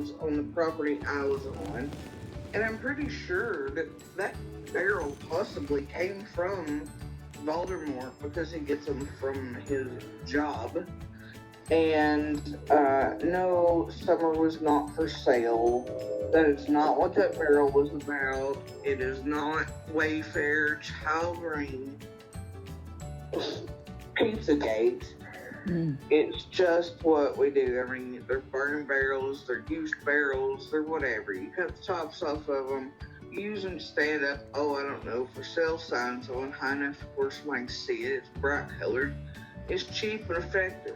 barrels on the property I was on, and I'm pretty sure that that barrel possibly came from Voldemort because he gets them from his job. And no, Summer was not for sale. That is not what that barrel was about. It is not Wayfair, Child Rain, Pizzagate. It's just what we do. I mean, they're burning barrels, they're used barrels, they're whatever. You cut the tops off of them, use them to stand up, I don't know, for sale signs on high enough where somebody can see it. It's bright colored. It's cheap and effective.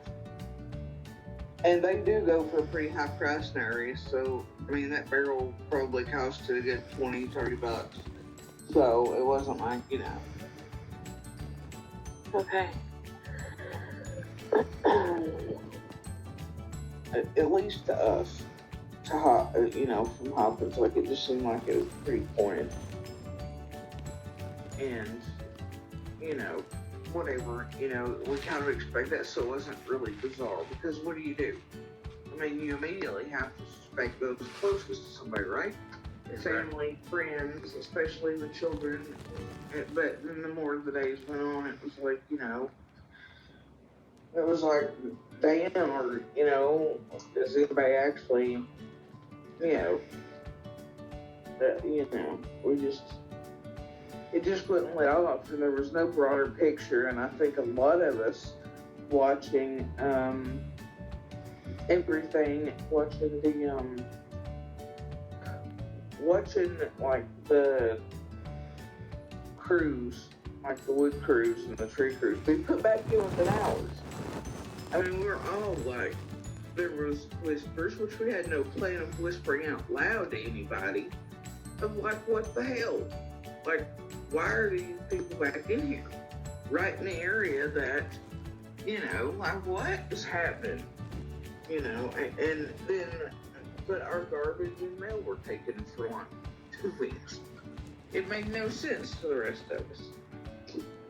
And they do go for a pretty high price in areas, so, I mean, that barrel probably cost a good $20-$30. So, it wasn't like, Okay. At least to us, from Hopkins, like, it just seemed like it was pretty pointed. And, whatever, we kind of expect that, so it wasn't really bizarre, because what do? I mean, you immediately have to suspect those closest to somebody, right? Family, friends, especially the children, but then the more the days went on, it was like, it was like, damn, or, does anybody actually, it just wouldn't let off, and there was no broader picture, and I think a lot of us watching everything, watching like the crews, like the wood crews and the tree crews, we put back in within hours. I mean, we were all like, there was whispers, which we had no plan of whispering out loud to anybody, of like, what the hell? Like, why are these people back in here? Right in the area that, like, what is happening? And then, but our garbage and mail were taken for like 2 weeks. It made no sense to the rest of us.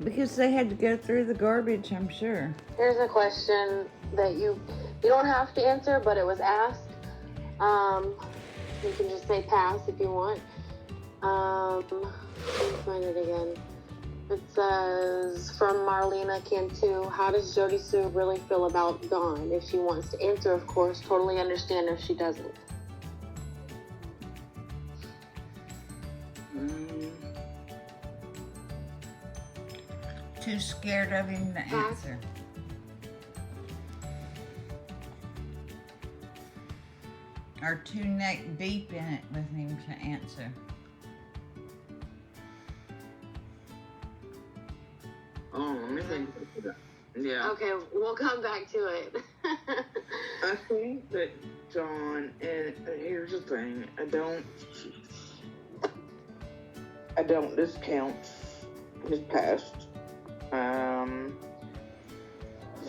Because they had to go through the garbage, I'm sure. Here's a question that you don't have to answer, but it was asked. You can just say pass if you want. Let me find it again. It says, from Marlena Cantu, how does Jody Sue really feel about Dawn? If she wants to answer, of course, totally understand if she doesn't. Too scared of him to answer. Or too neck deep in it with him to answer. Oh, let me think. Yeah. Okay, we'll come back to it. I think that John, and here's the thing, I don't discount his past.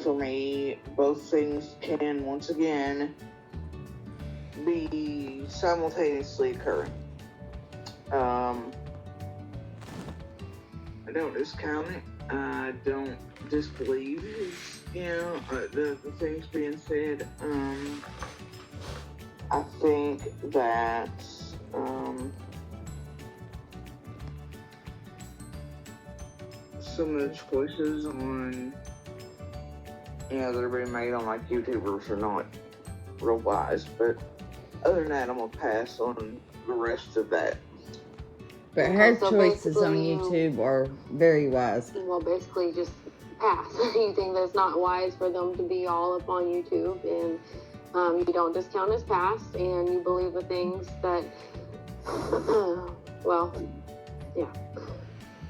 For me, both things can, once again, be simultaneously occurring. I don't discount it. I don't disbelieve the things being said. I think that some of the choices on that are being made on like YouTubers are not real wise, but other than that, I'm gonna pass on the rest of that. But her choices on YouTube are very wise. Well, basically just pass. You think that's not wise for them to be all up on YouTube, and you don't discount his past, and you believe the things that, well, yeah.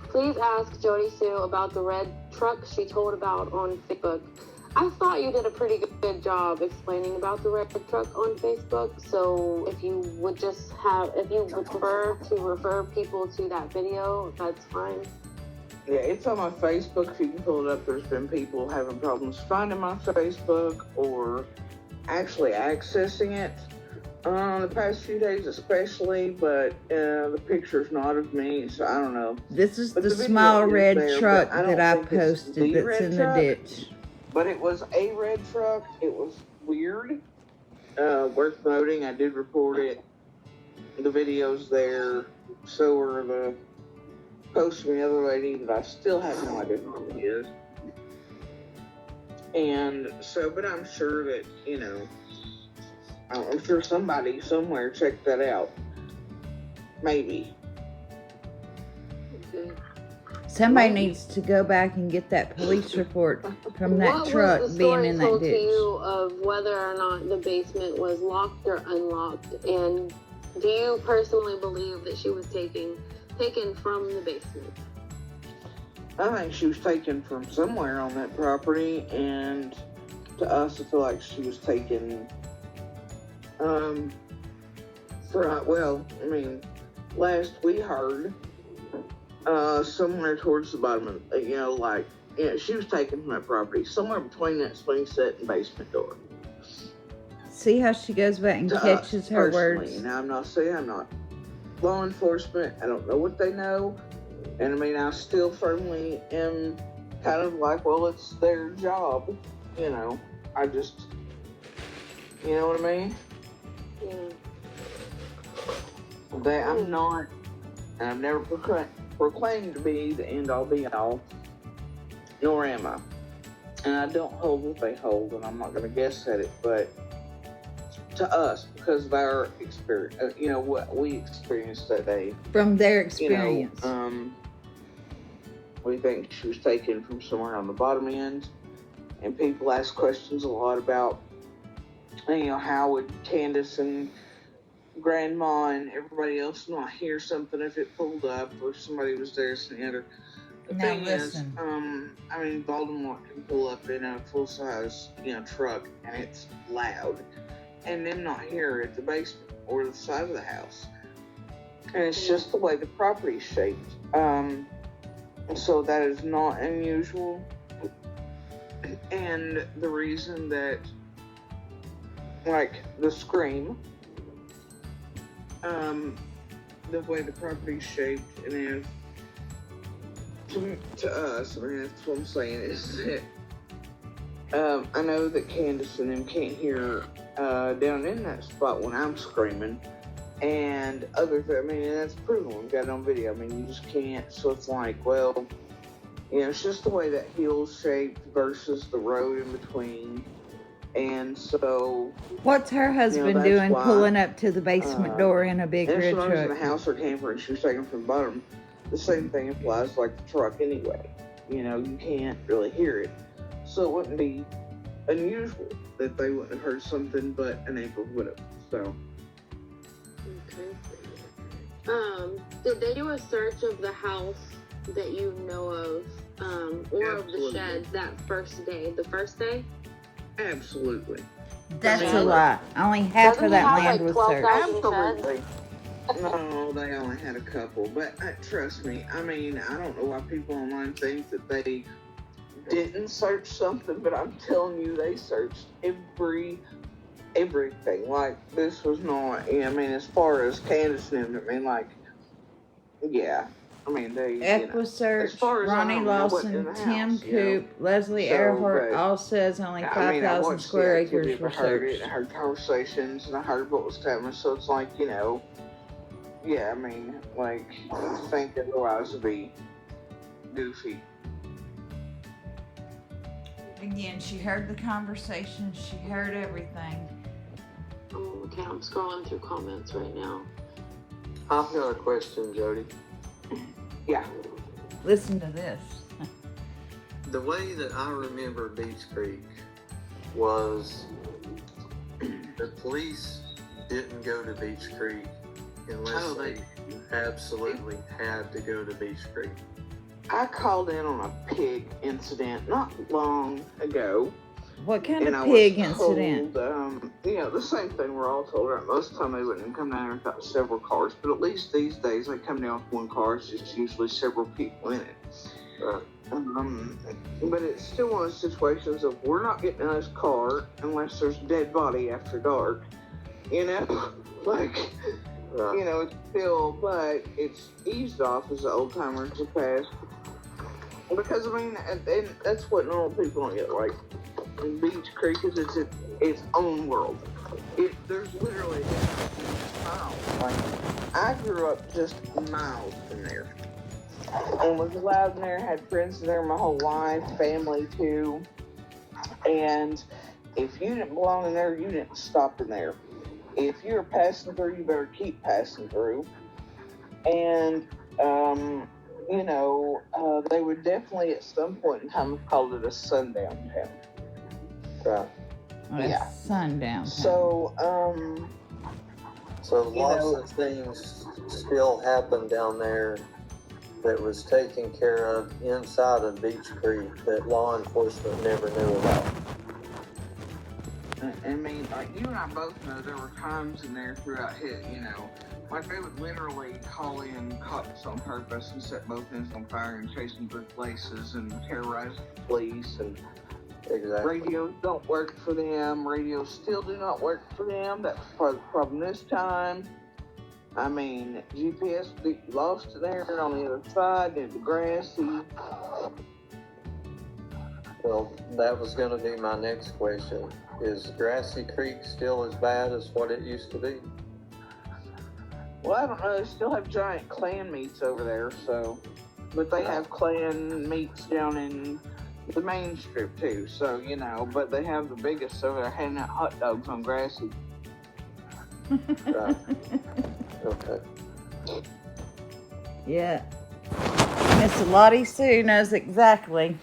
Please ask Jody Sue about the red truck she told about on Facebook. I thought you did a pretty good job explaining about the red truck on Facebook, so if you would prefer to refer people to that video, that's fine. Yeah, it's on my Facebook. If you can pull it up, there's been people having problems finding my Facebook or actually accessing it the past few days especially, but the picture's not of me, so I don't know. This is the small red truck that I posted that's in the ditch. But it was a red truck. It was weird. worth noting. I did report it. The video's there. So are the posts from the other lady that I still have no idea who it is. And so, but I'm sure that, you know, I'm sure somebody somewhere checked that out. Maybe. Okay. Somebody needs to go back and get that police report from that What truck was the being story in told that to ditch. you of whether or not the basement was locked or unlocked? And do you personally believe that she was taken from the basement? I think she was taken from somewhere on that property, and to us, I feel like she was taken, last we heard, somewhere towards the bottom of, she was taken from that property, somewhere between that swing set and basement door. See how she goes back and catches her words? Now, I'm not saying I'm not law enforcement. I don't know what they know. And I mean, I still firmly am kind of like, well, it's their job. You know, I just, you know what I mean? Yeah. I'm not, and I've never proclaimed to be the end-all be-all, nor am I. And I don't hold what they hold, and I'm not going to guess at it, but to us, because of our experience, what we experienced that day. From their experience. We think she was taken from somewhere on the bottom end, and people ask questions a lot about, how would Candace and Grandma and everybody else not hear something if it pulled up or somebody was there and the other. The thing listen. is, Baltimore can pull up in a full-size, truck, and it's loud, and them not here at the basement or the side of the house. And it's just the way the property's shaped. So that is not unusual. And the reason that, the scream, the way the property's shaped, and to us, that's what I'm saying, is that I know that Candace and them can't hear down in that spot when I'm screaming. And that's proven. We've got it on video. You just can't. So it's like, well, it's just the way that hill's shaped versus the road in between. And so, what's her husband doing pulling up to the basement door in a big red truck? If she was in a house or camper and she was taken from the bottom, the same thing applies like the truck anyway. You can't really hear it. So it wouldn't be unusual that they wouldn't have heard something, but a neighbor would have. So. Okay. Did they do a search of the house that you know of, or of the sheds that first day? The first day? Absolutely. That's a lie. Only half of that land was searched. Absolutely. No, they only had a couple. But trust me, I don't know why people online think that they didn't search something, but I'm telling you, they searched everything. Like, this was not, as far as Candace and them, they, F was searched, as far as Ronnie Lawson, Tim Coop, Leslie Earhart, all says only 5,000 square acres were searched. I heard conversations, and I heard what was happening, so it's like, to think otherwise would be goofy. Again, she heard the conversation, she heard everything. Oh, okay, I'm scrolling through comments right now. I've got a question, Jody. Yeah. Listen to this. The way that I remember Beech Creek was the police didn't go to Beech Creek unless they absolutely had to go to Beech Creek. I called in on a pig incident not long ago. What kind of pig incident? The same thing we're all told. Right? Most of the time they wouldn't come down here without several cars, but at least these days they come down with one car. It's just usually several people in it. But it's still one of those situations of we're not getting in this car unless there's a dead body after dark. It's still, but it's eased off as the old timers have passed. Because and that's what normal people don't get. Like, Beech Creek is its own world. There's literally miles. Like, I grew up just miles from there. And was allowed in there, had friends in there my whole life, family too. And if you didn't belong in there, you didn't stop in there. If you were passing through, you better keep passing through. And, you know, they would definitely at some point in time have called it a sundown town. Right. Yeah. Sundown town. So lots of things still happen down there that was taken care of inside of Beech Creek that law enforcement never knew about. I mean, like, you and I both know there were times in there throughout it, you know, like they would literally call in cops on purpose and set both ends on fire and chase them to places and terrorize the police. And exactly. Radios don't work for them. Radios still do not work for them. That's part of the problem this time. I mean, GPS would get lost there on the other side near the Grassy. Well, that was going to be my next question. Is Grassy Creek still as bad as what it used to be? Well, I don't know. They still have giant Klan meets over there, so. But they have Klan meets down in the main strip, too. So, you know, but they have the biggest over there handing out hot dogs on Grassy. Right. Okay. Yeah. Miss Lottie Sue knows exactly.